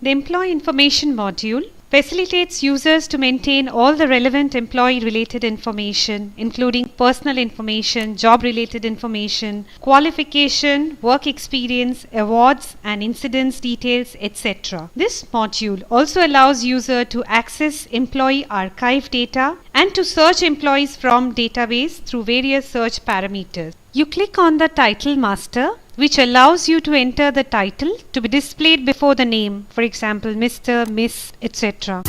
The Employee Information module facilitates users to maintain all the relevant employee-related information, including personal information, job-related information, qualification, work experience, awards and incidents details, etc. This module also allows user to access employee archive data and to search employees from database through various search parameters. You click on the title master, which allows you to enter the title to be displayed before the name, for example Mr., Miss, etc.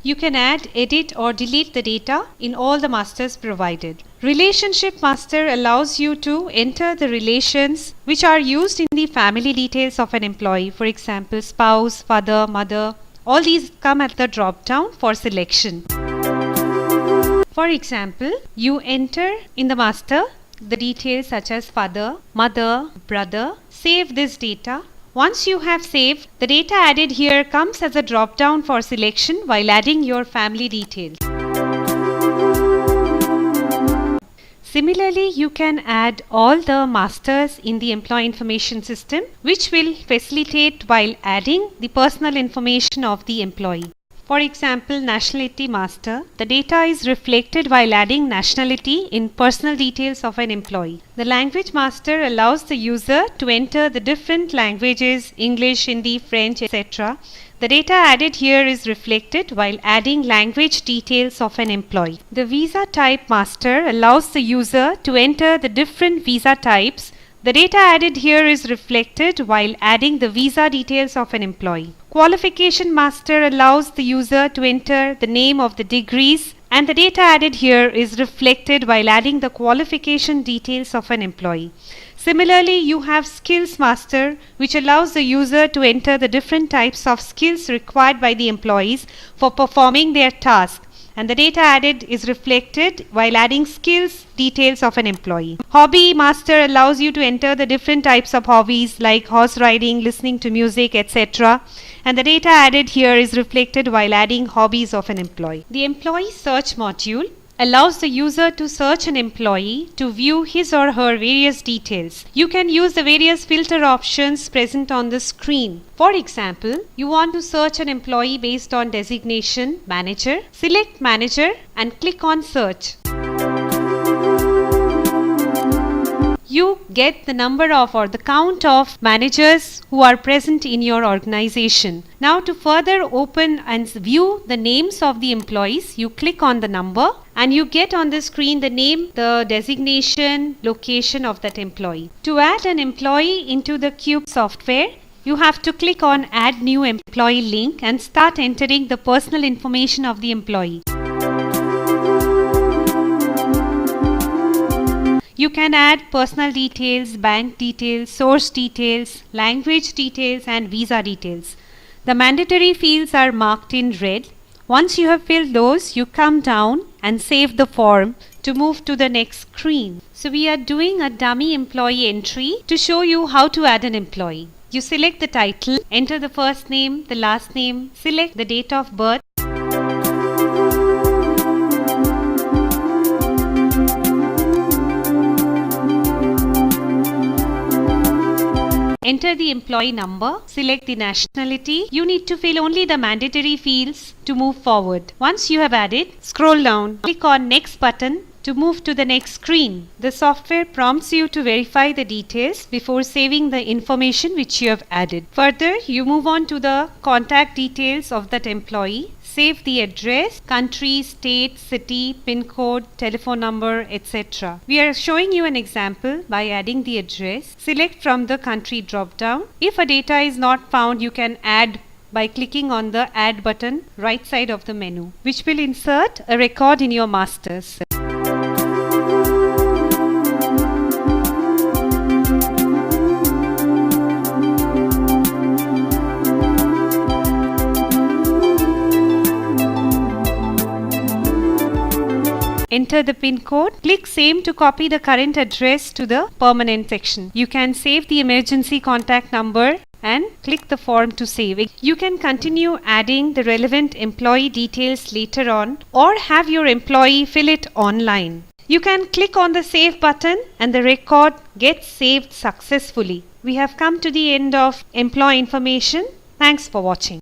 You can add, edit or delete the data in all the masters provided. Relationship master allows you to enter the relations which are used in the family details of an employee, for example spouse, father, mother. All these come at the drop down for selection. For example, you enter in the master the details such as father, mother, brother. Save this data. Once you have saved, the data added here comes as a drop down for selection while adding your family details. Similarly, you can add all the masters in the employee information system, which will facilitate while adding the personal information of the employee. For example, nationality master. The data is reflected while adding nationality in personal details of an employee. The language master allows the user to enter the different languages, English, Hindi, French, etc. The data added here is reflected while adding language details of an employee. The visa type master allows the user to enter the different visa types. The data added here is reflected while adding the visa details of an employee. Qualification master allows the user to enter the name of the degrees, and the data added here is reflected while adding the qualification details of an employee. Similarly, you have skills master, which allows the user to enter the different types of skills required by the employees for performing their task, and the data added is reflected while adding skills details of an employee. Hobby master allows you to enter the different types of hobbies like horse riding, listening to music, etc. and the data added here is reflected while adding hobbies of an employee. The employee search module allows the user to search an employee to view his or her various details. You can use the various filter options present on the screen. For example, you want to search an employee based on designation manager. Select manager and click on search. You get the number of or the count of managers who are present in your organization. Now to further open and view the names of the employees, you click on the number and you get on the screen the name, the designation, location of that employee. To add an employee into the Cube software, you have to click on Add New Employee link and start entering the personal information of the employee. You can add personal details, bank details, source details, language details and visa details. The mandatory fields are marked in red. Once you have filled those, you come down and save the form to move to the next screen. So we are doing a dummy employee entry to show you how to add an employee. You select the title, enter the first name, the last name, select the date of birth. Enter the employee number, select the nationality. You need to fill only the mandatory fields to move forward. Once you have added, scroll down, click on next button to move to the next screen. The software prompts you to verify the details before saving the information which you have added. Further, you move on to the contact details of that employee. Save the address, country, state, city, pin code, telephone number, etc. We are showing you an example by adding the address. Select from the country drop-down. If a data is not found, you can add by clicking on the Add button right side of the menu, which will insert a record in your masters. Enter the pin code. Click same to copy the current address to the permanent section. You can save the emergency contact number and click the form to save it. You can continue adding the relevant employee details later on or have your employee fill it online. You can click on the save button and the record gets saved successfully. We have come to the end of employee information. Thanks for watching.